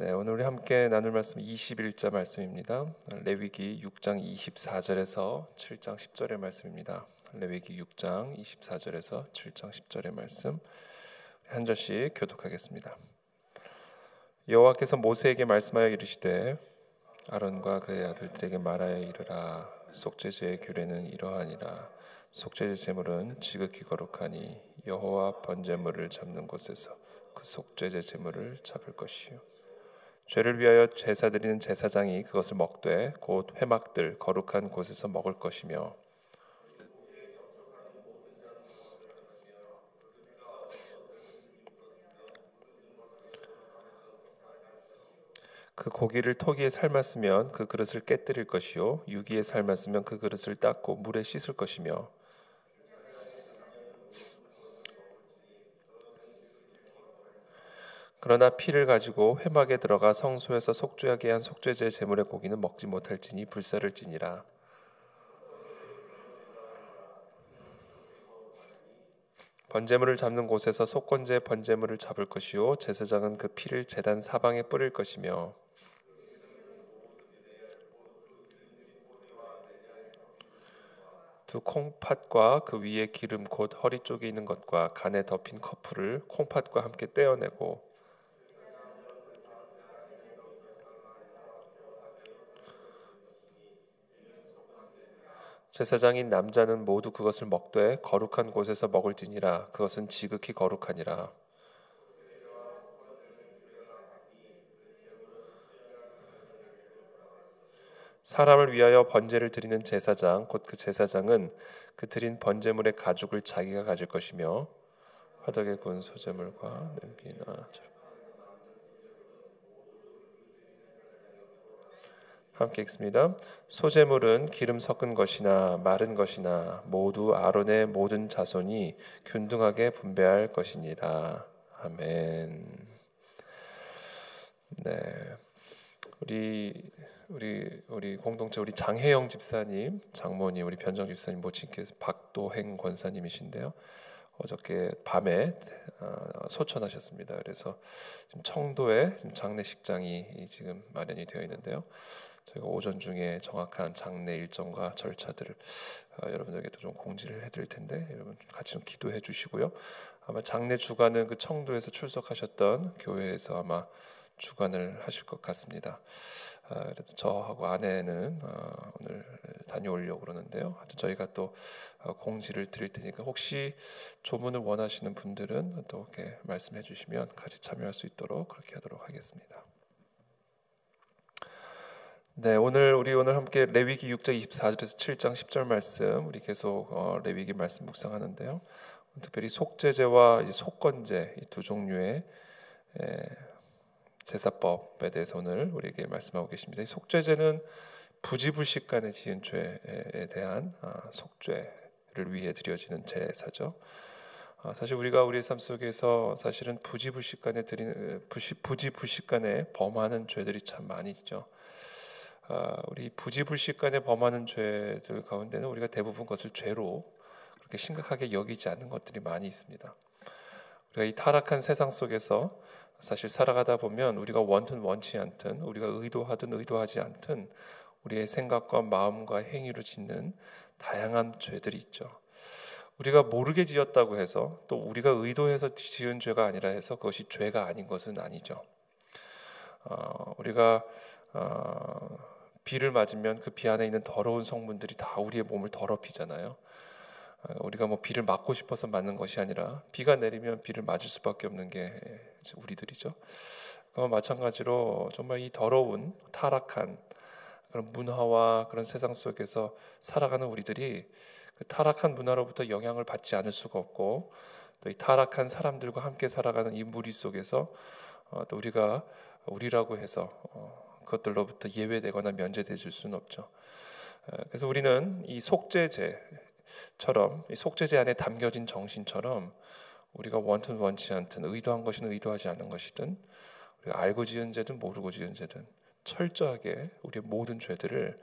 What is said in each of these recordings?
네, 오늘 우리 함께 나눌 말씀 21자 말씀입니다. 레위기 6장 24절에서 7장 10절의 말씀입니다. 레위기 6장 24절에서 7장 10절의 말씀 한 절씩 교독하겠습니다. 여호와께서 모세에게 말씀하여 이르시되 아론과 그의 아들들에게 말하여 이르라. 속죄제의 규례는 이러하니라. 속죄제 제물은 지극히 거룩하니 여호와 번제물을 잡는 곳에서 그 속죄제 제물을 잡을 것이요 죄를 위하여 제사 드리는 제사장이 그것을 먹되 곧 회막들 거룩한 곳에서 먹을 것이며 그 고기를 토기에 삶았으면 그 그릇을 깨뜨릴 것이요 유기에 삶았으면 그 그릇을 닦고 물에 씻을 것이며 그러나 피를 가지고 회막에 들어가 성소에서 속죄하게 한 속죄제 제물의 고기는 먹지 못할지니 불사를지니라. 번제물을 잡는 곳에서 속건제 번제물을 잡을 것이요 제사장은 그 피를 제단 사방에 뿌릴 것이며 두 콩팥과 그 위에 기름 곧 허리 쪽에 있는 것과 간에 덮인 커플을 콩팥과 함께 떼어내고 제사장인 남자는 모두 그것을 먹되 거룩한 곳에서 먹을지니라. 그것은 지극히 거룩하니라. 사람을 위하여 번제를 드리는 제사장 곧 그 제사장은 그 드린 번제물의 가죽을 자기가 가질 것이며 화덕에 구운 소제물과 냄비나 함께 읽습니다. 소제물은 기름 섞은 것이나 마른 것이나 모두 아론의 모든 자손이 균등하게 분배할 것이니라. 아멘. 네, 우리 공동체 우리 장혜영 집사님, 장모님, 우리 변정 집사님 모친께서 박도행 권사님이신데요. 어저께 밤에 소천하셨습니다. 그래서 지금 청도에 장례식장이 지금 마련이 되어 있는데요. 저희가 오전 중에 정확한 장례 일정과 절차들을 여러분들에게도 좀 공지를 해드릴 텐데 여러분 같이 좀 기도해 주시고요. 아마 장례 주간은 그 청도에서 출석하셨던 교회에서 아마 주관을 하실 것 같습니다. 그래도 저하고 아내는 오늘 다녀오려고 그러는데요. 저희가 또 공지를 드릴 테니까 혹시 조문을 원하시는 분들은 또 이렇게 말씀해 주시면 같이 참여할 수 있도록 그렇게 하도록 하겠습니다. 네, 오늘 함께 레위기 6장 24절에서 7장 10절 말씀 우리 계속 레위기 말씀 묵상하는데요. 특별히 속죄제와 속건제 이 두 종류의 제사법에 대해서 오늘 우리에게 말씀하고 계십니다. 이 속죄제는 부지불식간에 지은 죄에 대한 속죄를 위해 드려지는 제사죠. 사실 우리가 우리의 삶 속에서 사실은 부지불식간에 범하는 죄들이 참 많이 있죠. 우리 부지불식간에 범하는 죄들 가운데는 우리가 대부분 것을 죄로 그렇게 심각하게 여기지 않는 것들이 많이 있습니다. 우리가 이 타락한 세상 속에서 사실 살아가다 보면 우리가 원든 원치 않든 우리가 의도하든 의도하지 않든 우리의 생각과 마음과 행위로 짓는 다양한 죄들이 있죠. 우리가 모르게 지었다고 해서 또 우리가 의도해서 지은 죄가 아니라 해서 그것이 죄가 아닌 것은 아니죠. 우리가 비를 맞으면 그 비 안에 있는 더러운 성분들이 다 우리의 몸을 더럽히잖아요. 우리가 뭐 비를 맞고 싶어서 맞는 것이 아니라 비가 내리면 비를 맞을 수밖에 없는 게 우리들이죠. 마찬가지로 정말 이 더러운 타락한 그런 문화와 그런 세상 속에서 살아가는 우리들이 그 타락한 문화로부터 영향을 받지 않을 수가 없고 또 이 타락한 사람들과 함께 살아가는 이 무리 속에서 또 우리가 우리라고 해서 그것들로부터 예외되거나 면제될 수는 없죠. 그래서 우리는 이 속죄제처럼 이 속죄제 안에 담겨진 정신처럼 우리가 원튼 원치 않든 의도한 것이든 의도하지 않은 것이든 우리가 알고 지은 죄든 모르고 지은 죄든 철저하게 우리의 모든 죄들을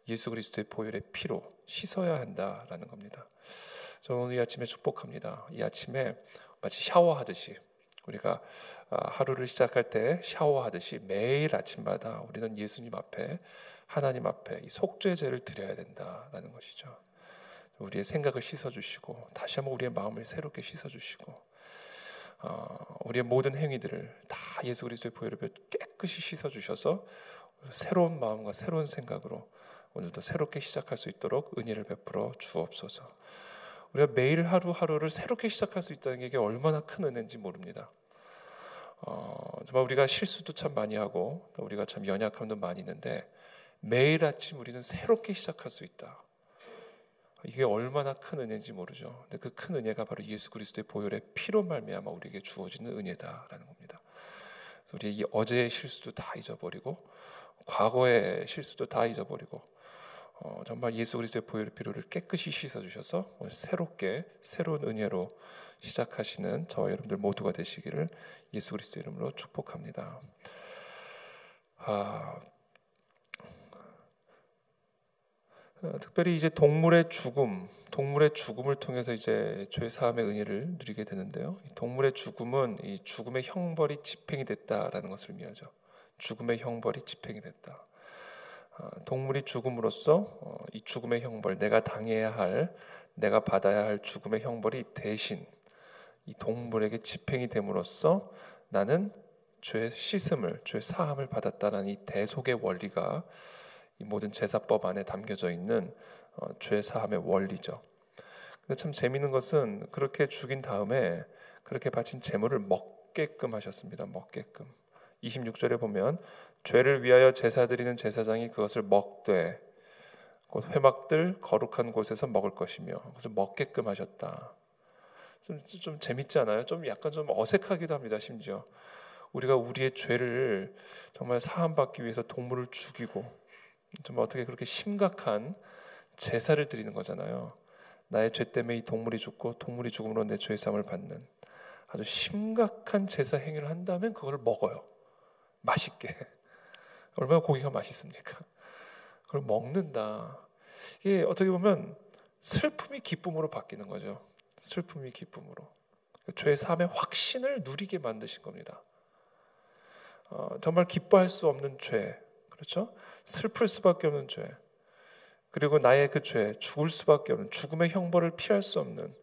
예수 그리스도의 보혈의 피로 씻어야 한다라는 겁니다. 저는 오늘 이 아침에 축복합니다. 이 아침에 마치 샤워하듯이 우리가 하루를 시작할 때 샤워하듯이 매일 아침마다 우리는 예수님 앞에, 하나님 앞에 이 속죄제를 드려야 된다라는 것이죠. 우리의 생각을 씻어주시고 다시 한번 우리의 마음을 새롭게 씻어주시고 우리의 모든 행위들을 다 예수 그리스도의 보혈로 깨끗이 씻어주셔서 새로운 마음과 새로운 생각으로 오늘도 새롭게 시작할 수 있도록 은혜를 베풀어 주옵소서. 우리가 매일 하루하루를 새롭게 시작할 수 있다는 게 이게 얼마나 큰 은혜인지 모릅니다. 정말 우리가 실수도 참 많이 하고 또 우리가 참 연약함도 많이 있는데 매일 아침 우리는 새롭게 시작할 수 있다. 이게 얼마나 큰 은혜인지 모르죠. 근데 그 큰 은혜가 바로 예수 그리스도의 보혈의 피로 말미암아 우리에게 주어지는 은혜다라는 겁니다. 그래서 우리의 이 어제의 실수도 다 잊어버리고 과거의 실수도 다 잊어버리고 정말 예수 그리스도의 보혈의 피로를 깨끗이 씻어주셔서 오늘 새롭게 새로운 은혜로 시작하시는 저와 여러분들 모두가 되시기를 예수 그리스도 이름으로 축복합니다. 특별히 이제 동물의 죽음을 통해서 이제 죄 사함의 은혜를 누리게 되는데요. 이 동물의 죽음은 이 죽음의 형벌이 집행이 됐다라는 것을 의미하죠. 죽음의 형벌이 집행이 됐다. 동물이 죽음으로써 이 죽음의 형벌, 내가 받아야 할 죽음의 형벌이 대신 이 동물에게 집행이 됨으로써 나는 죄 사함을 받았다라는 이 대속의 원리가 이 모든 제사법 안에 담겨져 있는 죄 사함의 원리죠. 근데 참 재미있는 것은 그렇게 죽인 다음에 그렇게 바친 제물을 먹게끔 하셨습니다. 먹게끔. 26절에 보면 죄를 위하여 제사 드리는 제사장이 그것을 먹되 곧 회막들 거룩한 곳에서 먹을 것이며 그것을 먹게끔 하셨다. 좀 재밌지 않아요? 좀 약간 좀 어색하기도 합니다. 심지어 우리가 우리의 죄를 정말 사함받기 위해서 동물을 죽이고 좀 어떻게 그렇게 심각한 제사를 드리는 거잖아요. 나의 죄 때문에 이 동물이 죽고 동물이 죽음으로 내 죄 사함을 받는 아주 심각한 제사 행위를 한다면 그걸 먹어요. 맛있게. 얼마나 고기가 맛있습니까? 그걸 먹는다. 이게 어떻게 보면 슬픔이 기쁨으로 바뀌는 거죠. 슬픔이 기쁨으로. 죄 사함의 확신을 누리게 만드신 겁니다. 정말 기뻐할 수 없는 죄, 그렇죠? 슬플 수밖에 없는 죄, 그리고 나의 그 죄, 죽을 수밖에 없는 죽음의 형벌을 피할 수 없는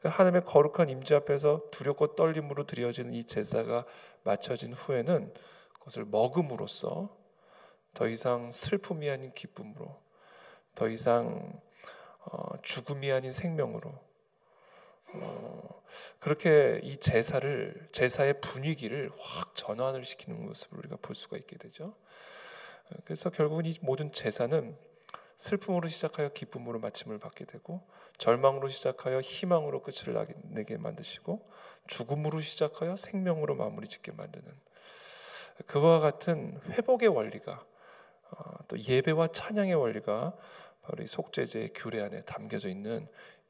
하나님의 거룩한 임재 앞에서 두렵고 떨림으로 드려지는 이 제사가 마쳐진 후에는 그것을 먹음으로써 더 이상 슬픔이 아닌 기쁨으로, 더 이상 죽음이 아닌 생명으로 그렇게 이 제사의 분위기를 확 전환을 시키는 모습을 우리가 볼 수가 있게 되죠. 그래서 결국은 이 모든 제사는 슬픔으로 시작하여 기쁨으로 마침을 받게 되고 절망으로 시작하여 희망으로 끝을 내게 만드시고 죽음으로 시작하여 생명으로 마무리 짓게 만드는 그와 같은 회복의 원리가 또 예배와 찬양의 원리가 바로 이 속죄제의 규례 안에 담겨져 있는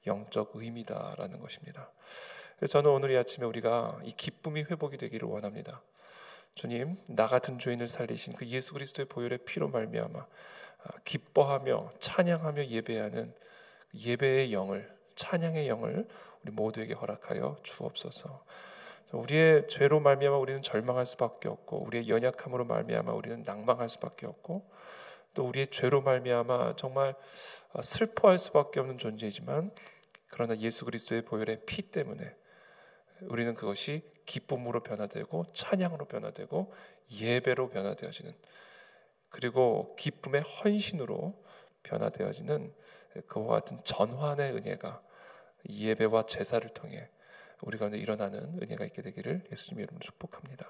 영적 의미다라는 것입니다. 그래서 저는 오늘 이 아침에 우리가 이 기쁨이 회복이 되기를 원합니다. 주님, 나 같은 죄인을 살리신 그 예수 그리스도의 보혈의 피로 말미암아 기뻐하며 찬양하며 예배하는 예배의 영을, 찬양의 영을 우리 모두에게 허락하여 주옵소서. 우리의 죄로 말미암아 우리는 절망할 수밖에 없고 우리의 연약함으로 말미암아 우리는 낭망할 수밖에 없고 또 우리의 죄로 말미암아 정말 슬퍼할 수밖에 없는 존재이지만 그러나 예수 그리스도의 보혈의 피 때문에 우리는 그것이 기쁨으로 변화되고 찬양으로 변화되고 예배로 변화되어지는 그리고 기쁨의 헌신으로 변화되어지는 그와 같은 전환의 은혜가 예배와 제사를 통해 우리 가운데 일어나는 은혜가 있게 되기를 예수님의 이름으로 축복합니다.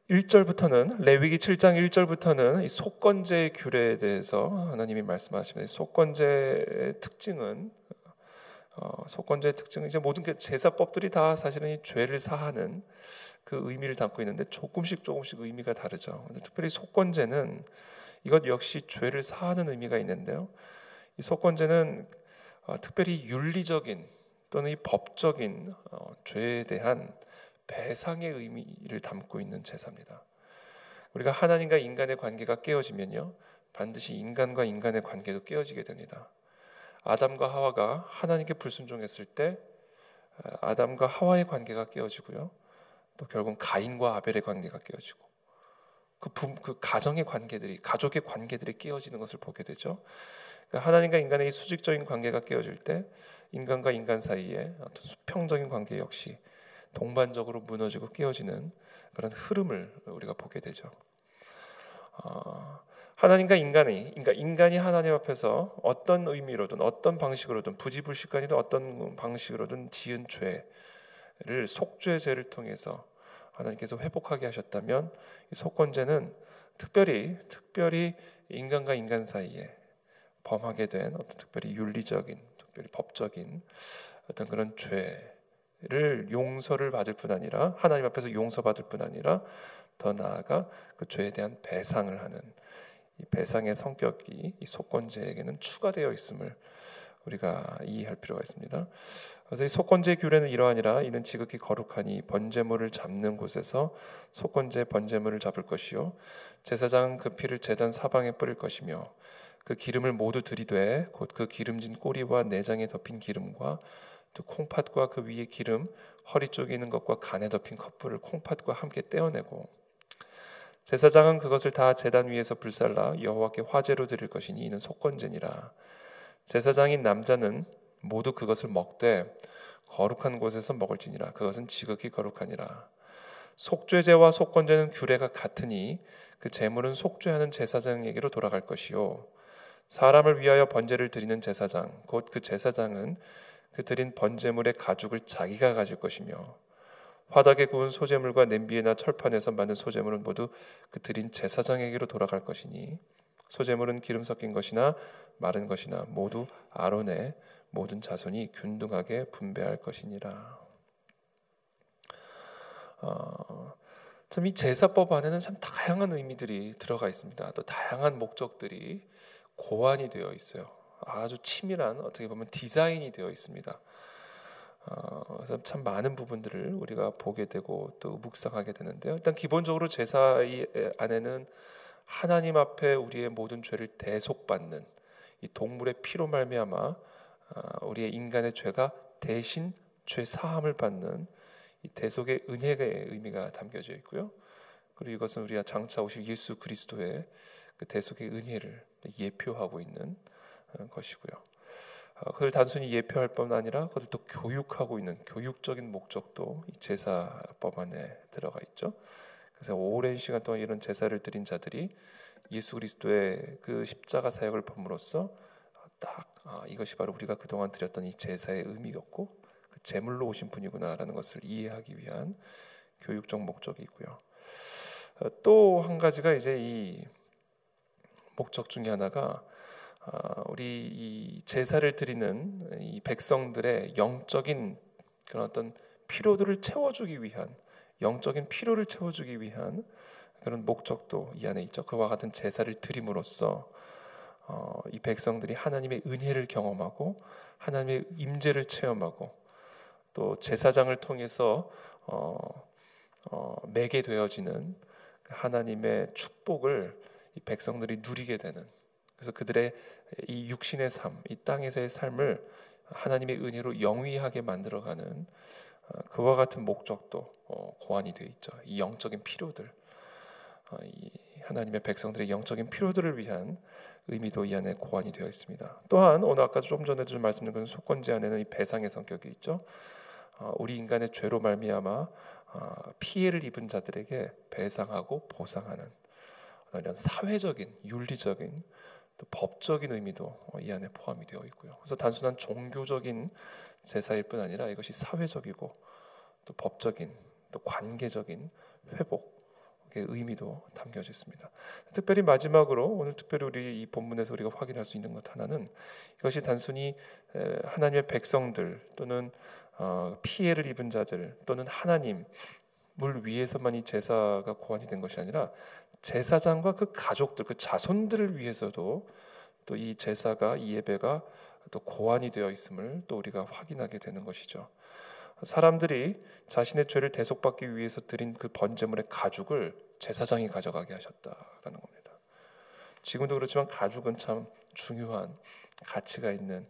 1절부터는 레위기 7장 1절부터는 이 속건제의 규례에 대해서 하나님이 말씀하시는 속건제의 특징은 이제 모든 제사법들이 다 사실은 이 죄를 사하는 그 의미를 담고 있는데 조금씩 의미가 다르죠. 특별히 속건제는 이것 역시 죄를 사하는 의미가 있는데요. 이 속건제는 특별히 윤리적인 또는 이 법적인 죄에 대한 배상의 의미를 담고 있는 제사입니다. 우리가 하나님과 인간의 관계가 깨어지면요, 반드시 인간과 인간의 관계도 깨어지게 됩니다. 아담과 하와가 하나님께 불순종했을 때 아담과 하와의 관계가 깨어지고요. 또 결국은 가인과 아벨의 관계가 깨어지고 그 가정의 관계들이 가족의 관계들이 깨어지는 것을 보게 되죠. 그러니까 하나님과 인간의 이 수직적인 관계가 깨어질 때 인간과 인간 사이에 어떤 수평적인 관계 역시 동반적으로 무너지고 깨어지는 그런 흐름을 우리가 보게 되죠. 하나님과 인간이 하나님 앞에서 어떤 의미로든 어떤 방식으로든 부지불식간이든 어떤 방식으로든 지은 죄를 속죄죄를 통해서 하나님께서 회복하게 하셨다면 이 속건죄는 특별히 인간과 인간 사이에 범하게 된 어떤 특별히 윤리적인, 특별히 법적인 어떤 그런 죄를 용서를 받을 뿐 아니라 하나님 앞에서 용서받을 뿐 아니라 더 나아가 그 죄에 대한 배상을 하는 이 배상의 성격이 이 속건죄에게는 추가되어 있음을 우리가 이해할 필요가 있습니다. 그래서 이 속건죄의 규례는 이러하니라. 이는 지극히 거룩하니 번제물을 잡는 곳에서 속건죄 번제물을 잡을 것이요 제사장은 그 피를 제단 사방에 뿌릴 것이며 그 기름을 모두 들이되 곧 그 기름진 꼬리와 내장에 덮인 기름과 또 콩팥과 그 위에 기름 허리 쪽에 있는 것과 간에 덮인 컵불을 콩팥과 함께 떼어내고 제사장은 그것을 다 제단 위에서 불살라 여호와께 화제로 드릴 것이니 이는 속건제니라. 제사장인 남자는 모두 그것을 먹되 거룩한 곳에서 먹을지니라. 그것은 지극히 거룩하니라. 속죄제와 속건제는 규례가 같으니 그 제물은 속죄하는 제사장에게로 돌아갈 것이요 사람을 위하여 번제를 드리는 제사장 곧 그 제사장은 그 드린 번제물의 가죽을 자기가 가질 것이며 화덕에 구운 소제물과 냄비에나 철판에서 만든 소제물은 모두 그 드린 제사장에게로 돌아갈 것이니 소제물은 기름 섞인 것이나 마른 것이나 모두 아론의 모든 자손이 균등하게 분배할 것이니라. 참 이 제사법 안에는 참 다양한 의미들이 들어가 있습니다. 또 다양한 목적들이 고안이 되어 있어요. 아주 치밀한 어떻게 보면 디자인이 되어 있습니다. 그래서 참 많은 부분들을 우리가 보게 되고 또 묵상하게 되는데요. 일단 기본적으로 제사 안에는 하나님 앞에 우리의 모든 죄를 대속받는 이 동물의 피로 말미암아 우리의 인간의 죄가 대신 죄 사함을 받는 이 대속의 은혜의 의미가 담겨져 있고요. 그리고 이것은 우리가 장차 오실 예수 그리스도의 그 대속의 은혜를 예표하고 있는 것이고요. 그걸 단순히 예표할 뿐 아니라 그것을 또 교육하고 있는 교육적인 목적도 이 제사법 안에 들어가 있죠. 그래서 오랜 시간 동안 이런 제사를 드린 자들이 예수 그리스도의 그 십자가 사역을 범으로써 딱 이것이 바로 우리가 그동안 드렸던 이 제사의 의미였고 그 제물로 오신 분이구나라는 것을 이해하기 위한 교육적 목적이 있고요. 또 한 가지가 이제 이 목적 중에 하나가 우리 이 제사를 드리는 이 백성들의 영적인 그런 어떤 피로들을 채워주기 위한 영적인 피로를 채워주기 위한 그런 목적도 이 안에 있죠. 그와 같은 제사를 드림으로써 이 백성들이 하나님의 은혜를 경험하고 하나님의 임재를 체험하고 또 제사장을 통해서 매게 되어지는 하나님의 축복을 이 백성들이 누리게 되는 그래서 그들의 이 육신의 삶, 이 땅에서의 삶을 하나님의 은혜로 영위하게 만들어가는 그와 같은 목적도 고안이 되어 있죠. 이 영적인 필요들, 이 하나님의 백성들의 영적인 필요들을 위한 의미도 이 안에 고안이 되어 있습니다. 또한 오늘 아까 좀 전에도 좀 말씀드린 속건제 안에는 이 배상의 성격이 있죠. 우리 인간의 죄로 말미암아 피해를 입은 자들에게 배상하고 보상하는 이런 사회적인, 윤리적인 또 법적인 의미도 이 안에 포함이 되어 있고요. 그래서 단순한 종교적인 제사일 뿐 아니라 이것이 사회적이고 또 법적인 또 관계적인 회복의 의미도 담겨져 있습니다. 특별히 마지막으로 오늘 특별히 우리 이 본문에서 우리가 확인할 수 있는 것 하나는 이것이 단순히 하나님의 백성들 또는 피해를 입은 자들 또는 하나님을 위해서만 이 제사가 고안이 된 것이 아니라 제사장과 그 가족들, 그 자손들을 위해서도 또 이 제사가 이 예배가 또 고안이 되어 있음을 또 우리가 확인하게 되는 것이죠. 사람들이 자신의 죄를 대속받기 위해서 드린 그 번제물의 가죽을 제사장이 가져가게 하셨다라는 겁니다. 지금도 그렇지만 가죽은 참 중요한 가치가 있는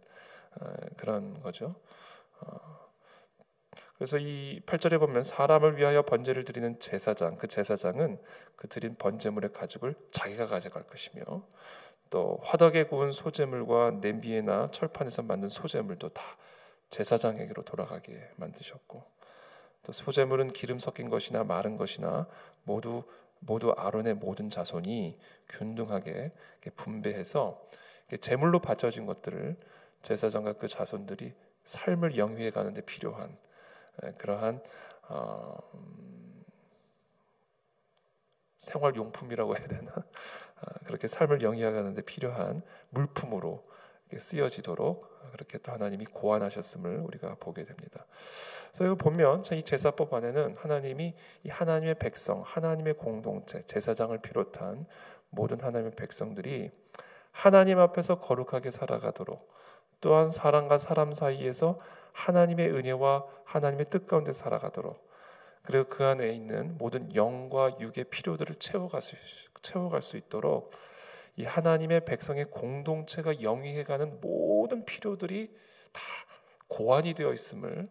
그런 거죠. 그래서 이 8절에 보면 사람을 위하여 번제를 드리는 제사장, 그 제사장은 그 드린 번제물의 가죽을 자기가 가져갈 것이며, 또 화덕에 구운 소제물과 냄비에나 철판에서 만든 소제물도 다 제사장에게로 돌아가게 만드셨고, 또 소제물은 기름 섞인 것이나 마른 것이나 모두 아론의 모든 자손이 균등하게 분배해서 제물로 바쳐진 것들을 제사장과 그 자손들이 삶을 영위해 가는데 필요한 그러한 생활용품이라고 해야 되나, 그렇게 삶을 영위해 가는데 필요한 물품으로 쓰여지도록 그렇게 또 하나님이 고안하셨음을 우리가 보게 됩니다. 그래서 이거 보면 이 제사법 안에는 하나님이 이 하나님의 백성, 하나님의 공동체, 제사장을 비롯한 모든 하나님의 백성들이 하나님 앞에서 거룩하게 살아가도록, 또한 사람과 사람 사이에서 하나님의 은혜와 하나님의 뜻 가운데 살아가도록, 그리고 그 안에 있는 모든 영과 육의 필요들을 채워갈 수 있도록 이 하나님의 백성의 공동체가 영위해가는 모든 필요들이 다 고안이 되어 있음을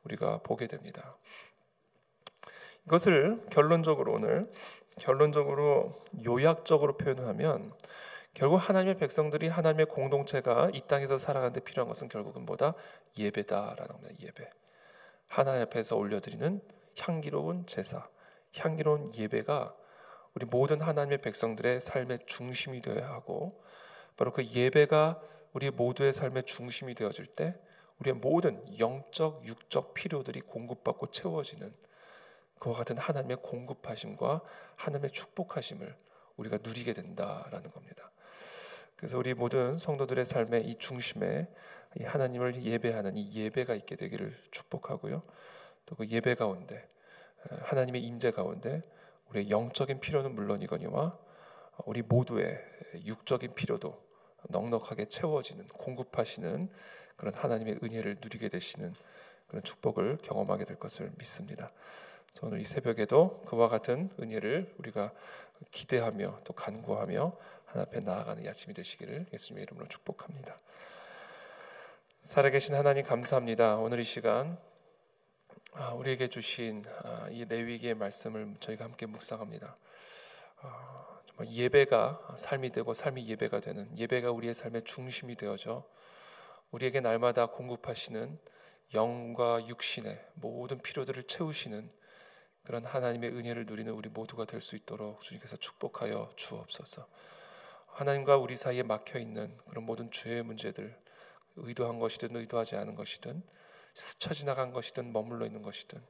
우리가 보게 됩니다. 이것을 결론적으로 요약적으로 표현하면, 결국 하나님의 백성들이, 하나님의 공동체가 이 땅에서 살아가는 데 필요한 것은 결국은 뭐다? 예배다라는 겁니다. 예배. 하나님 앞에서 올려드리는 향기로운 제사, 향기로운 예배가 우리 모든 하나님의 백성들의 삶의 중심이 되어야 하고, 바로 그 예배가 우리 모두의 삶의 중심이 되어질 때 우리의 모든 영적, 육적 필요들이 공급받고 채워지는 그와 같은 하나님의 공급하심과 하나님의 축복하심을 우리가 누리게 된다라는 겁니다. 그래서 우리 모든 성도들의 삶의 이 중심에 이 하나님을 예배하는 이 예배가 있게 되기를 축복하고요. 또 그 예배 가운데, 하나님의 임재 가운데 우리의 영적인 필요는 물론이거니와 우리 모두의 육적인 필요도 넉넉하게 채워지는, 공급하시는 그런 하나님의 은혜를 누리게 되시는 그런 축복을 경험하게 될 것을 믿습니다. 그래서 오늘 이 새벽에도 그와 같은 은혜를 우리가 기대하며 또 간구하며 하나님 앞에 나아가는 이 아침이 되시기를 예수님의 이름으로 축복합니다. 살아계신 하나님 감사합니다. 오늘 이 시간 우리에게 주신 이 레위기의 말씀을 저희가 함께 묵상합니다. 정말 예배가 삶이 되고 삶이 예배가 되는, 예배가 우리의 삶의 중심이 되어져 우리에게 날마다 공급하시는 영과 육신의 모든 필요들을 채우시는 그런 하나님의 은혜를 누리는 우리 모두가 될 수 있도록 주님께서 축복하여 주옵소서. 하나님과 우리 사이에 막혀있는 그런 모든 죄의 문제들, 의도한 것이든 의도하지 않은 것이든 스쳐 지나간 것이든 머물러 있는 것이든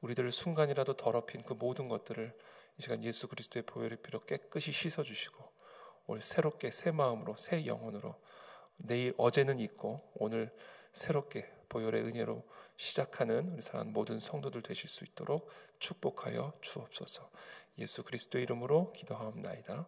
우리들을 순간이라도 더럽힌 그 모든 것들을 이 시간 예수 그리스도의 보혈의 피로 깨끗이 씻어주시고 오늘 새롭게 새 마음으로 새 영혼으로 내일 어제는 잊고 오늘 새롭게 보혈의 은혜로 시작하는 우리 사랑하는 모든 성도들 되실 수 있도록 축복하여 주옵소서. 예수 그리스도의 이름으로 기도하옵나이다.